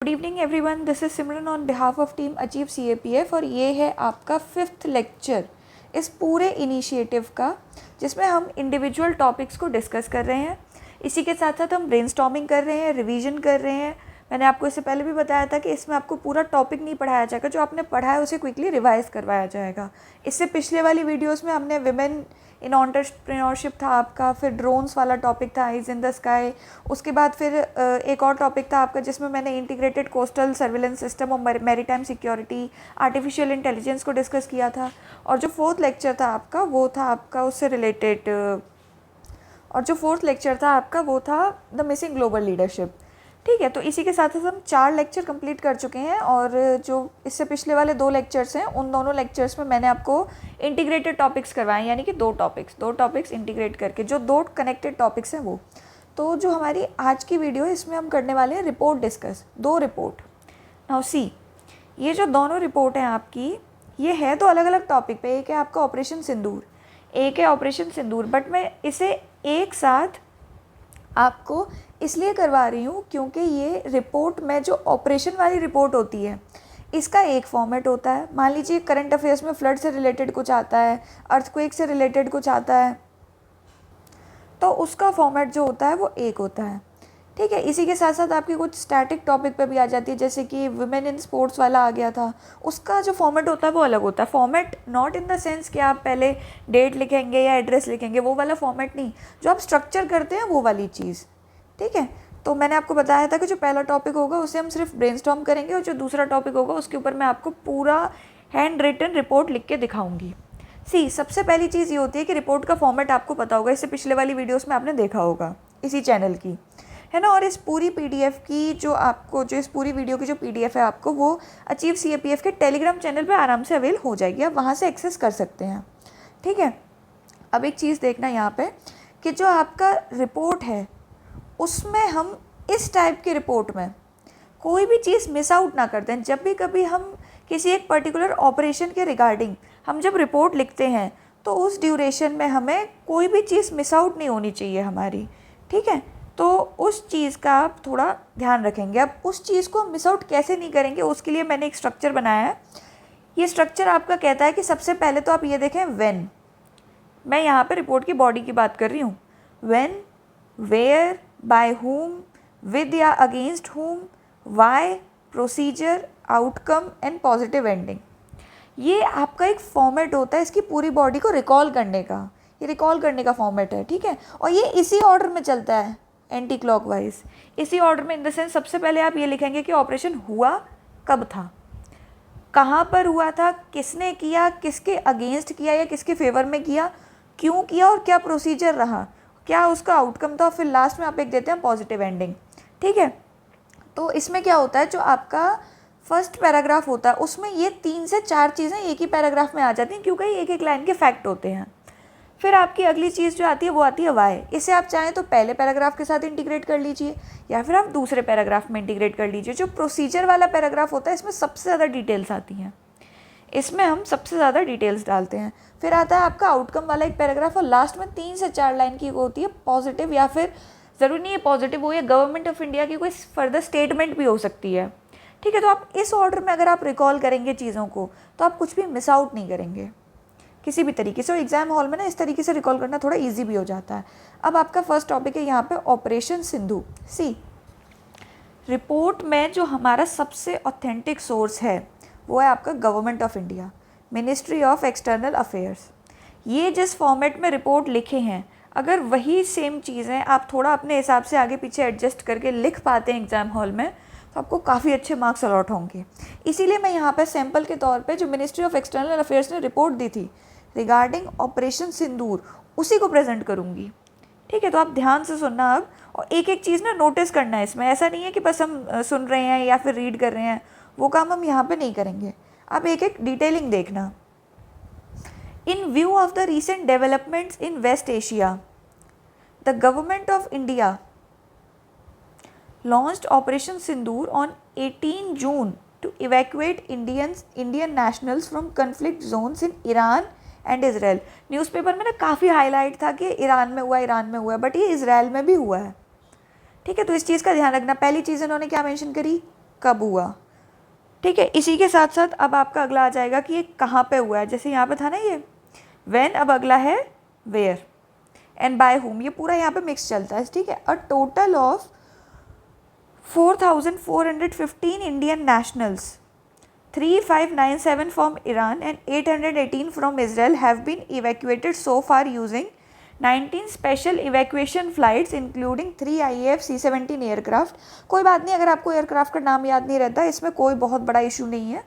Good evening everyone, this is Simran on behalf of team achieve CAPF और ये है आपका 5th लेक्चर इस पूरे इनिशिएटिव का, जिसमें हम इंडिविजुअल टॉपिक्स को डिस्कस कर रहे हैं। इसी के साथ साथ हम ब्रेनस्टॉर्मिंग कर रहे हैं, रिवीजन कर रहे हैं। मैंने आपको इससे पहले भी बताया था कि इसमें आपको पूरा टॉपिक नहीं पढ़ाया जाएगा, जो आपने पढ़ा है उसे क्विकली रिवाइज करवाया जाएगा। इससे पिछले वाली वीडियोस में हमने विमेन इन एंटरप्रेन्योरशिप था आपका, फिर ड्रोन्स वाला टॉपिक था आइज इन द स्काई, उसके बाद फिर एक और टॉपिक था आपका जिसमें मैंने इंटीग्रेटेड कोस्टल सर्विलेंस सिस्टम और मैरीटाइम सिक्योरिटी, आर्टिफिशियल इंटेलिजेंस को डिस्कस किया था। और जो 4th लेक्चर था आपका वो था आपका उससे रिलेटेड, और जो 4th लेक्चर था आपका वो था द मिसिंग ग्लोबल लीडरशिप। ठीक है, तो इसी के साथ हम 4 लेक्चर कंप्लीट कर चुके हैं। और जो इससे पिछले वाले 2 लेक्चर्स हैं उन दोनों लेक्चर्स में मैंने आपको इंटीग्रेटेड टॉपिक्स करवाए, यानी कि दो टॉपिक्स इंटीग्रेट करके, जो 2 कनेक्टेड टॉपिक्स हैं वो। तो जो हमारी आज की वीडियो है इसमें हम करने वाले हैं report discuss, 2 report. Now see, ये जो दोनों रिपोर्ट हैं आपकी, ये है तो अलग अलग टॉपिक पे। एक है आपका ऑपरेशन सिंदूर, एक है ऑपरेशन सिंदूर, बट मैं इसे एक साथ आपको इसलिए करवा रही हूँ क्योंकि ये रिपोर्ट में जो ऑपरेशन वाली रिपोर्ट होती है इसका एक फॉर्मेट होता है। मान लीजिए करंट अफेयर्स में फ्लड से रिलेटेड कुछ आता है, अर्थक्वेक से रिलेटेड कुछ आता है, तो उसका फॉर्मेट जो होता है वो एक होता है। ठीक है, इसी के साथ साथ आपकी कुछ स्टैटिक टॉपिक पे भी आ जाती है, जैसे कि वुमेन इन स्पोर्ट्स वाला आ गया था, उसका जो फॉर्मेट होता है वो अलग होता है। Format not in the sense कि आप पहले डेट लिखेंगे या एड्रेस लिखेंगे, वो वाला फॉर्मेट नहीं, जो आप स्ट्रक्चर करते हैं वो वाली चीज़। ठीक है, तो मैंने आपको बताया था कि जो पहला टॉपिक होगा उसे हम सिर्फ ब्रेनस्टॉर्म करेंगे, और जो दूसरा टॉपिक होगा उसके ऊपर मैं आपको पूरा हैंड रिटन रिपोर्ट लिख के दिखाऊंगी। सबसे पहली चीज़ ये होती है कि रिपोर्ट का फॉर्मेट आपको पता होगा, इससे पिछले वाली वीडियोस में आपने देखा होगा इसी चैनल की, है ना। और इस पूरी PDF की जो इस पूरी वीडियो की जो PDF है आपको, वो अचीव CAPF के टेलीग्राम चैनल पे आराम से अवेल हो जाएगी, आप वहाँ से एक्सेस कर सकते हैं। ठीक है, अब एक चीज़ देखना यहाँ पे कि जो आपका रिपोर्ट है उसमें हम इस टाइप की रिपोर्ट में कोई भी चीज़ मिस आउट ना कर दें। जब भी कभी हम किसी एक पर्टिकुलर ऑपरेशन के रिगार्डिंग हम जब रिपोर्ट लिखते हैं तो उस ड्यूरेशन में हमें कोई भी चीज़ मिस आउट नहीं होनी चाहिए हमारी। ठीक है, तो उस चीज़ का आप थोड़ा ध्यान रखेंगे। अब उस चीज़ को मिस आउट कैसे नहीं करेंगे, उसके लिए मैंने एक स्ट्रक्चर बनाया है। ये स्ट्रक्चर आपका कहता है कि सबसे पहले तो आप ये देखें व्हेन, मैं यहाँ पे रिपोर्ट की बॉडी की बात कर रही हूँ। When, where, by whom, with या against whom, why, procedure, outcome and positive ending. ये आपका एक फॉर्मेट होता है इसकी पूरी बॉडी को रिकॉल करने का, ये रिकॉल करने का फॉर्मेट है। ठीक है, और ये इसी ऑर्डर में चलता है, एंटी क्लॉकवाइज इसी ऑर्डर में। इन द सेंस सबसे पहले आप ये लिखेंगे कि ऑपरेशन हुआ कब था, कहाँ पर हुआ था, किसने किया, किसके अगेंस्ट किया या किसके फेवर में किया, क्यों किया और क्या प्रोसीजर रहा, क्या उसका आउटकम था, फिर लास्ट में आप एक देते हैं पॉजिटिव एंडिंग। ठीक है, तो इसमें क्या होता है, जो आपका फर्स्ट पैराग्राफ होता है उसमें ये 3 से 4 चीज़ें एक ही पैराग्राफ में आ जाती हैं, क्योंकि एक एक लाइन के फैक्ट होते हैं। फिर आपकी अगली चीज़ जो आती है वो आती है वाई। इसे आप चाहें तो पहले पैराग्राफ के साथ इंटीग्रेट कर लीजिए या फिर आप दूसरे पैराग्राफ में इंटीग्रेट कर लीजिए। जो प्रोसीजर वाला पैराग्राफ होता है इसमें सबसे ज़्यादा डिटेल्स आती हैं, इसमें हम सबसे ज़्यादा डिटेल्स डालते हैं। फिर आता है आपका आउटकम वाला एक पैराग्राफ, और लास्ट में 3 से 4 लाइन की होती है पॉजिटिव, या फिर ज़रूरी नहीं है पॉजिटिव हो, या गवर्नमेंट ऑफ इंडिया की कोई फर्दर स्टेटमेंट भी हो सकती है। ठीक है, तो आप इस ऑर्डर में अगर आप रिकॉल करेंगे चीज़ों को तो आप कुछ भी मिस आउट नहीं करेंगे किसी भी तरीके से। और एग्जाम हॉल में ना इस तरीके से रिकॉल करना थोड़ा ईजी भी हो जाता है। अब आपका फर्स्ट टॉपिक है यहाँ पे ऑपरेशन सिंधु। रिपोर्ट में जो हमारा सबसे ऑथेंटिक सोर्स है वो है आपका government of India, ministry of external affairs. ये जिस फॉर्मेट में रिपोर्ट लिखे हैं, अगर वही सेम चीज़ें आप थोड़ा अपने हिसाब से आगे पीछे एडजस्ट करके लिख पाते हैं एग्जाम हॉल में, तो आपको काफ़ी अच्छे मार्क्स अलॉट होंगे। इसीलिए मैं यहाँ पे सैम्पल के तौर पे जो मिनिस्ट्री ऑफ एक्सटर्नल अफेयर्स ने रिपोर्ट दी थी रिगार्डिंग ऑपरेशन सिंदूर, उसी को प्रेजेंट करूँगी। ठीक है, तो आप ध्यान से सुनना अब, और एक एक चीज़ ना नोटिस करना है इसमें। ऐसा नहीं है कि बस हम सुन रहे हैं या फिर रीड कर रहे हैं, वो काम हम यहाँ पे नहीं करेंगे। आप एक एक डिटेलिंग देखना। In view of the recent developments in West Asia, the government of India launched Operation Sindoor on 18 June to evacuate Indian nationals from conflict zones in Iran and Israel। Newspaper में ना काफ़ी highlight था कि Iran में हुआ है, but ये Israel में भी हुआ है। ठीक है, तो इस चीज़ का ध्यान रखना। पहली चीज़ इन्होंने क्या मेंशन करी, कब हुआ। ठीक है, इसी के साथ साथ अब आपका अगला आ जाएगा कि ये कहाँ पे हुआ है। जैसे यहाँ पे था ना ये व्हेन, अब अगला है वेयर एंड बाय हुम। ये पूरा यहाँ पे मिक्स चलता है। ठीक है, a total of 4,415 Indian nationals, 3,597 from Iran and 818 from Israel have been evacuated so far using 19 special evacuation flights including 3 IAF C-17 aircraft. कोई बात नहीं, अगर आपको एयरक्राफ्ट का नाम याद नहीं रहता इसमें कोई बहुत बड़ा इशू नहीं है।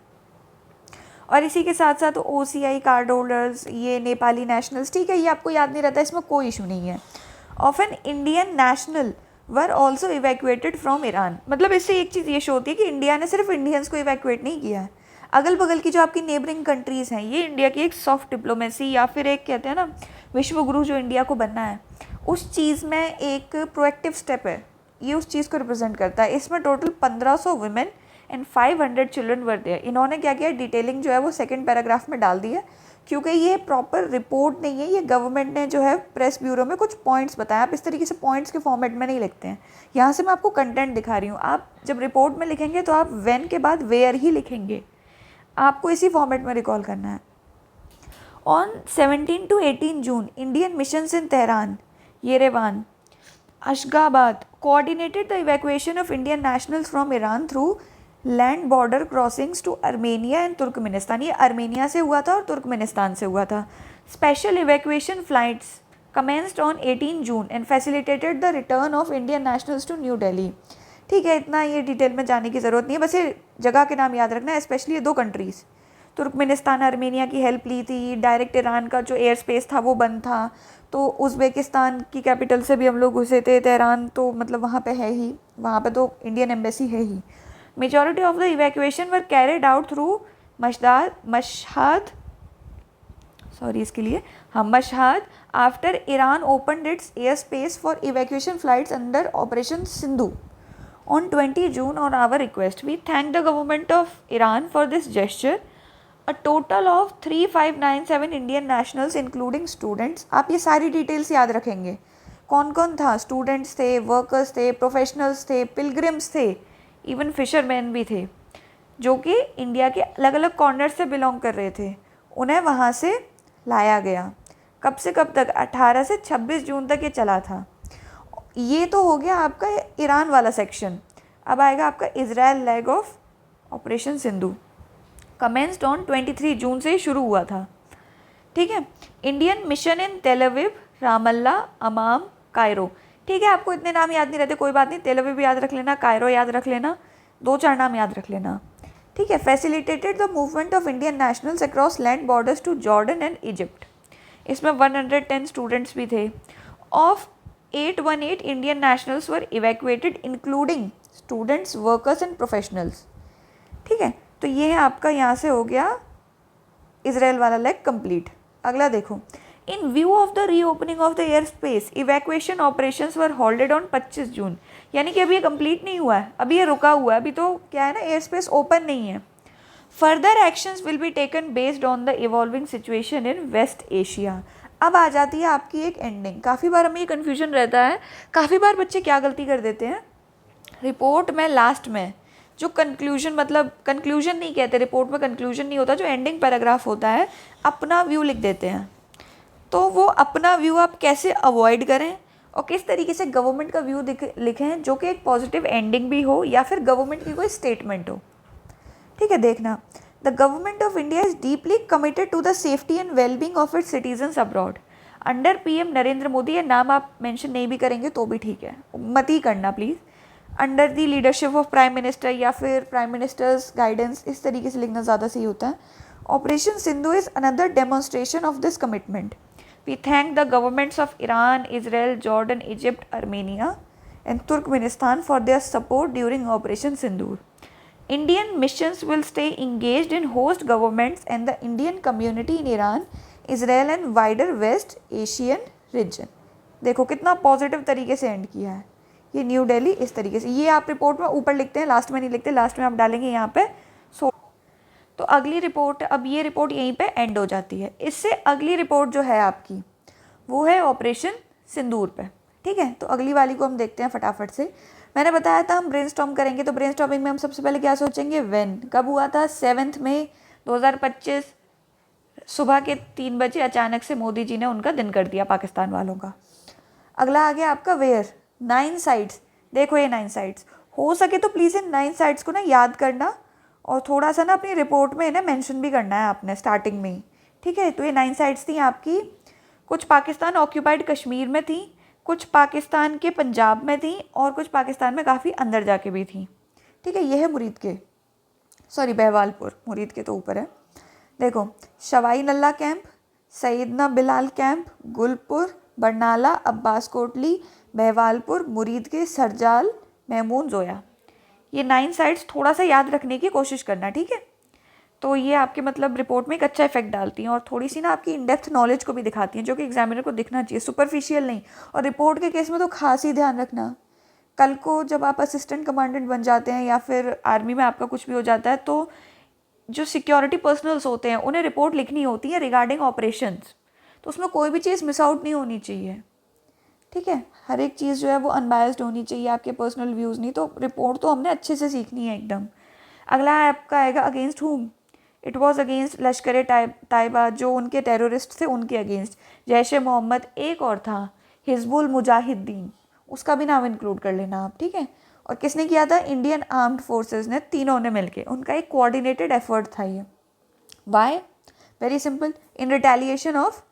और इसी के साथ साथ OCI कार्ड होल्डर्स, ये नेपाली नेशनल्स, ठीक है, ये आपको याद नहीं रहता, इसमें कोई इशू नहीं है। Of an Indian national were also evacuated from Iran. मतलब इससे एक चीज़ ये शो होती है कि इंडिया ने सिर्फ इंडियंस को इवैक्यूएट नहीं किया है, अगल बगल की जो आपकी नेबरिंग कंट्रीज़ हैं, ये इंडिया की एक सॉफ्ट डिप्लोमेसी या फिर एक कहते हैं ना विश्व गुरु जो इंडिया को बनना है, उस चीज़ में एक प्रोएक्टिव स्टेप है, ये उस चीज़ को रिप्रेजेंट करता है। इसमें total 1500 women and 500 children were there. इन्होंने क्या किया, डिटेलिंग जो है वो सेकंड पैराग्राफ में डाल दी है, क्योंकि ये प्रॉपर रिपोर्ट नहीं है, ये गवर्नमेंट ने जो है प्रेस ब्यूरो में कुछ पॉइंट्स बताया। आप इस तरीके से पॉइंट्स के फॉर्मेट में नहीं लिखते हैं, यहाँ से मैं आपको कंटेंट दिखा रही हूँ। आप जब रिपोर्ट में लिखेंगे तो आप व्हेन के बाद वेयर ही लिखेंगे, आपको इसी फॉर्मेट में रिकॉल करना है। On 17 to 18 June Indian missions in Tehran, Yerevan, Ashgabat coordinated the evacuation of Indian nationals from Iran through land border crossings to Armenia and Turkmenistan. ये अर्मेनिया से हुआ था और तुर्कमेनिस्तान से हुआ था। Special evacuation flights commenced on 18 June and facilitated the return of Indian nationals to New Delhi. ठीक है, इतना ये डिटेल में जाने की ज़रूरत नहीं है, बस ये जगह के नाम याद रखना है। स्पेशली ये दो कंट्रीज़, तुर्कमेनिस्तान अर्मेनिया की हेल्प ली थी। डायरेक्ट ईरान का जो एयर स्पेस था वो बंद था, तो उज़्बेकिस्तान की कैपिटल से भी हम लोग घुसे थे। तेहरान तो मतलब वहाँ पे है ही, वहाँ पे तो इंडियन एम्बेसी है ही। Majority of the evacuation were carried out through Mashhad, इसके लिए Mashhad after Iran opened its airspace for evacuation flights under Operation Sindhu on 20 June on our request. We thank the government of Iran for this gesture. A total of 3,597 Indian nationals including students. आप ये सारी details याद रखेंगे, कौन कौन था, students थे, workers थे, प्रोफेशनल्स थे, पिलग्रिम्स थे, इवन फिशरमैन भी थे, जो कि इंडिया के अलग अलग कॉर्नर से बिलोंग कर रहे थे। उन्हें वहाँ से लाया गया। कब से कब तक, 18 से 26 जून तक ये चला था। ये तो हो गया आपका ईरान वाला सेक्शन। अब आएगा आपका Israel leg of operation Sindhu. Commenced on 23 जून से शुरू हुआ था। ठीक है, इंडियन मिशन इन तेल अवीव, रामल्ला, अमाम, कायरो। ठीक है, आपको इतने नाम याद नहीं रहते, कोई बात नहीं, तेल अवीव याद रख लेना, कायरो याद रख लेना, 2-4 नाम याद रख लेना। ठीक है, facilitated the movement of Indian nationals across land borders to Jordan and Egypt. इसमें 110 स्टूडेंट्स भी थे। Of 818 Indian nationals were evacuated including students, workers and professionals. ठीक है, तो ये है आपका, यहाँ से हो गया इजराइल वाला लेग कंप्लीट। अगला देखो, इन view of the reopening of the air space evacuation operations were holded on 25 जून। यानी कि अभी ये कंप्लीट नहीं हुआ है, अभी ये रुका हुआ है, अभी तो क्या है ना, एयर स्पेस ओपन नहीं है। Further actions will be taken based on the evolving situation in West Asia. अब आ जाती है आपकी एक एंडिंग। काफ़ी बार हमें ये कन्फ्यूजन रहता है, काफ़ी बार बच्चे क्या गलती कर देते हैं, रिपोर्ट में लास्ट में जो कंक्लूजन, मतलब कंक्लूजन नहीं कहते, रिपोर्ट में कंक्लूजन नहीं होता, जो एंडिंग पैराग्राफ होता है, अपना व्यू लिख देते हैं। तो वो अपना व्यू आप कैसे अवॉइड करें और किस तरीके से गवर्नमेंट का व्यू लिखें जो कि एक पॉजिटिव एंडिंग भी हो या फिर गवर्नमेंट की कोई स्टेटमेंट हो। ठीक है, देखना, the government of India is deeply committed to the safety and wellbeing of its citizens abroad under PM Narendra Modi. ये नाम आप मेंशन नहीं भी करेंगे तो भी ठीक है, मत ही करना please. Under the leadership of prime minister या फिर प्राइम मिनिस्टर्स गाइडेंस, इस तरीके से लिखना ज़्यादा सही होता है। Operation Sindhu is another demonstration of this commitment. We thank the governments of Iran, Israel, Jordan, Egypt, Armenia and Turkmenistan for their support during Operation Sindoor. Indian missions will stay engaged in host governments and the Indian community in Iran, Israel and wider West Asian region. देखो कितना positive तरीके से and किया है ये new Delhi, इस तरीके से। ये आप रिपोर्ट में ऊपर लिखते हैं, लास्ट में नहीं लिखते, लास्ट में आप डालेंगे यहाँ पे। तो अगली रिपोर्ट, अब ये रिपोर्ट यहीं पे एंड हो जाती है। इससे अगली रिपोर्ट जो है आपकी वो है ऑपरेशन सिंदूर पे। ठीक है, तो अगली वाली को हम देखते हैं फटाफट से। मैंने बताया था हम ब्रेनस्टॉर्म करेंगे, तो ब्रेनस्टॉर्मिंग में हम सबसे पहले क्या सोचेंगे, व्हेन, कब हुआ था, 7 मई 2025 सुबह के 3 बजे अचानक से मोदी जी ने उनका दिन कर दिया पाकिस्तान वालों का। अगला आ गया आपका वेयर, 9 साइट्स। देखो ये 9 साइट्स, हो सके तो प्लीज़ इन 9 साइट्स को ना याद करना और थोड़ा सा ना अपनी रिपोर्ट में इन्हें मेंशन भी करना है आपने स्टार्टिंग में ही, ठीक है। तो ये 9 साइट्स थी आपकी, कुछ पाकिस्तान ऑक्यूपाइड कश्मीर में थी, कुछ पाकिस्तान के पंजाब में थी और कुछ पाकिस्तान में काफ़ी अंदर जाके भी थी, ठीक है। ये है मुरीद के, सॉरी बहवालपुर, मुरीद के तो ऊपर है। देखो शवाई नल्ला कैंप, सईदना बिलाल कैंप, गुलपुर, बरनाला, अब्बास कोटली, बहवालपुर, मुरीद के, सरजाल, महमून, जोया। ये 9 साइट्स थोड़ा सा याद रखने की कोशिश करना, ठीक है। तो ये आपके मतलब रिपोर्ट में एक अच्छा इफेक्ट डालती हैं और थोड़ी सी ना आपकी इन डेप्थ नॉलेज को भी दिखाती हैं, जो कि एग्जामिनर को दिखना चाहिए, सुपरफिशियल नहीं। और रिपोर्ट के केस में तो खास ही ध्यान रखना, कल को जब आप असिस्टेंट कमांडेंट बन जाते हैं या फिर आर्मी में आपका कुछ भी हो जाता है, तो जो सिक्योरिटी पर्सनल्स होते हैं उन्हें रिपोर्ट लिखनी होती है रिगार्डिंग ऑपरेशंस, तो उसमें कोई भी चीज़ मिस आउट नहीं होनी चाहिए, ठीक है। हर एक चीज़ जो है वो अनबायस्ड होनी चाहिए, आपके पर्सनल व्यूज़ नहीं। तो रिपोर्ट तो हमने अच्छे से सीखनी है एकदम। अगला आपका आएगा अगेंस्ट हुम, इट वॉज अगेंस्ट लश्कर ताइबा, जो उनके टेररिस्ट थे उनके अगेंस्ट। जैश ए मोहम्मद एक और था, हिजबुल मुजाहिदीन, उसका भी नाम इंक्लूड कर लेना आप, ठीक है। और किसने किया था, इंडियन आर्म्ड फोर्सेस ने, तीनों ने मिलके, उनका एक कोऑर्डिनेटेड एफर्ट था ये। Why, very simple, in retaliation of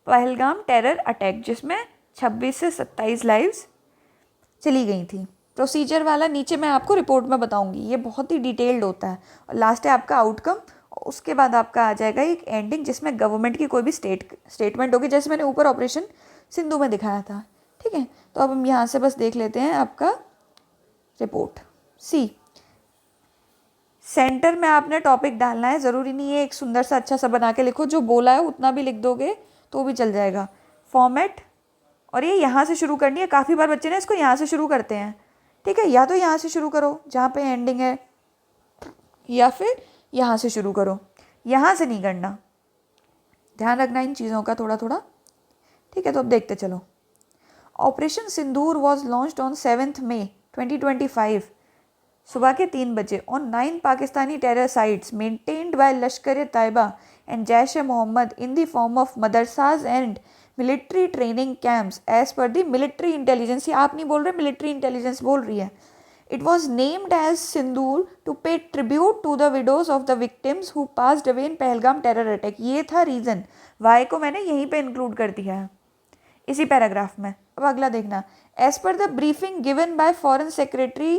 Pahalgam terror attack, जिसमें 26 से 27 लाइव्स चली गई थी। प्रोसीजर वाला नीचे मैं आपको रिपोर्ट में बताऊंगी, ये बहुत ही डिटेल्ड होता है। और लास्ट है आपका आउटकम, उसके बाद आपका आ जाएगा एक एंडिंग जिसमें गवर्नमेंट की कोई भी स्टेटमेंट होगी, जैसे मैंने ऊपर ऑपरेशन सिंधु में दिखाया था, ठीक है। तो अब हम यहाँ से बस देख लेते हैं आपका रिपोर्ट। सी, सेंटर में आपने टॉपिक डालना है, ज़रूरी नहीं है एक सुंदर सा अच्छा सा बना के लिखो, जो बोला है उतना भी लिख दोगे तो भी चल जाएगा। फॉर्मेट, और ये यहाँ से शुरू करनी है, काफ़ी बार बच्चे ने इसको यहाँ से शुरू करते हैं, ठीक है। या तो यहाँ से शुरू करो जहाँ पे एंडिंग है, या फिर यहाँ से शुरू करो, यहाँ से नहीं करना, ध्यान रखना इन चीज़ों का थोड़ा थोड़ा, ठीक है। तो अब देखते चलो। Operation Sindoor was launched on 7 May 2025 सुबह के 3 बजे on 9 Pakistani terror sites maintained by Lashkar Taiba and Jaish e Mohammed in the form of madrasas and military training camps as per the military intelligence. आप नहीं बोल रहे, मिलिट्री इंटेलिजेंस बोल रही है। It was named as Sindoor to pay tribute to the widows of the victims who passed away in Pahalgam terror attack. ये था reason, Y को मैंने यहीं पे इंक्लूड कर दिया है इसी पैराग्राफ में। अब अगला देखना, as per the briefing given by foreign secretary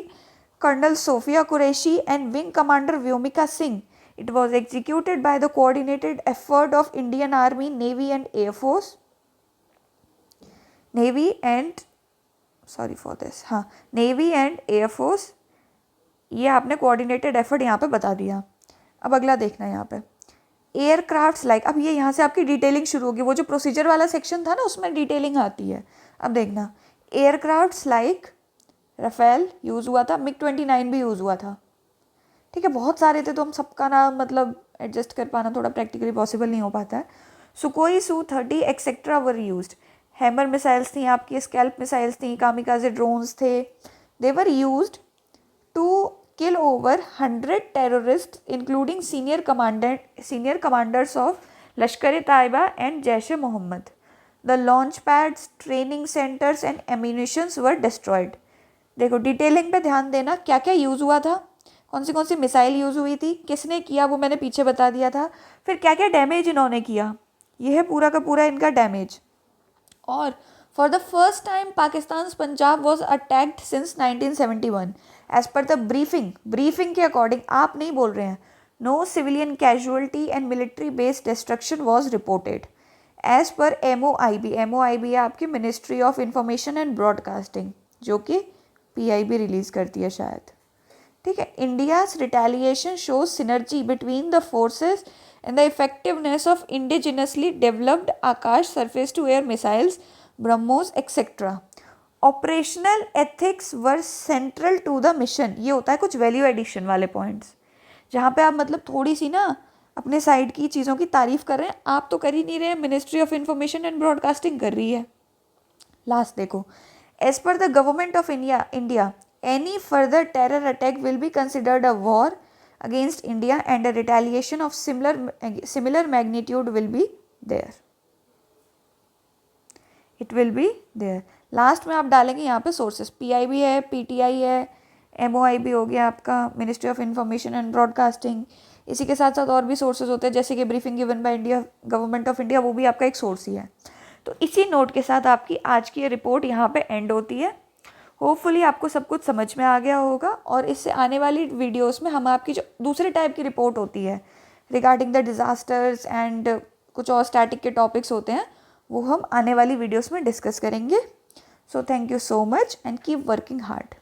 colonel Sofia Qureshi and wing commander Vyomika Singh, it was executed by the coordinated effort of Indian Army, Navy and Air Force. Navy and Air Force, ये आपने coordinated effort यहाँ पे बता दिया। अब अगला देखना है यहाँ पे, एयरक्राफ्ट्स लाइक, अब ये यहाँ से आपकी डिटेलिंग शुरू होगी, वो जो प्रोसीजर वाला सेक्शन था ना उसमें डिटेलिंग आती है। अब देखना, एयरक्राफ्ट्स लाइक राफेल यूज़ हुआ था, मिग 29 भी यूज़ हुआ था, ठीक है। बहुत सारे थे तो हम सबका नाम मतलब एडजस्ट कर पाना थोड़ा प्रैक्टिकली पॉसिबल नहीं हो पाता है। Sukhoi Su-30 etcetera were used, hammer missiles थी आपकी, स्कैल्प मिसाइल्स थी, कामिकाजे ड्रोन्स थे। They were used to kill over 100 terrorist including senior commanders of Lashkar Taiba and Jaish e Mohammed. The launch pads, training centres and ammunitions were destroyed. देखो detailing पे ध्यान देना, क्या क्या यूज़ हुआ था, कौन सी मिसाइल यूज़ हुई थी, किसने किया वो मैंने पीछे बता दिया था, फिर क्या क्या डैमेज इन्होंने किया, ये है पूरा का पूरा इनका डैमेज। और for the first time Pakistan Punjab was attacked since 1971 as per the briefing के अकॉर्डिंग, आप नहीं बोल रहे हैं, no civilian casualty and military based destruction was reported as per MOIB है आपकी ministry of information and broadcasting, जो कि PIB रिलीज़ करती है शायद, ठीक है। India's retaliation shows synergy between the forces and the effectiveness of indigenously developed Akash surface to air missiles, BrahMos et cetera. Operational ethics were central to the mission. ये होता है कुछ वैल्यू एडिशन वाले पॉइंट्स, जहाँ पे आप मतलब थोड़ी सी ना अपने साइड की चीज़ों की तारीफ कर रहे हैं, आप तो कर ही नहीं रहे हैं, ministry of information and broadcasting कर रही है। लास्ट देखो, as per the government of India any further terror attack will be considered a war against India and a retaliation of similar magnitude will be there. It will be there. Last में आप डालेंगे यहाँ पे sources, PIB है, PTI है, MOIB हो गया आपका, ministry of information and broadcasting. इसी के साथ साथ और भी सोर्सेज होते हैं जैसे कि briefing given by India government of India, वो भी आपका एक सोर्स ही है। तो इसी नोट के साथ आपकी आज की ये रिपोर्ट यहाँ पे एंड होती है। होपफुली आपको सब कुछ समझ में आ गया होगा और इससे आने वाली वीडियोस में हम आपकी जो दूसरे टाइप की रिपोर्ट होती है रिगार्डिंग द डिज़ास्टर्स एंड कुछ और स्टैटिक के टॉपिक्स होते हैं, वो हम आने वाली वीडियोस में डिस्कस करेंगे। So thank you so much and keep working hard.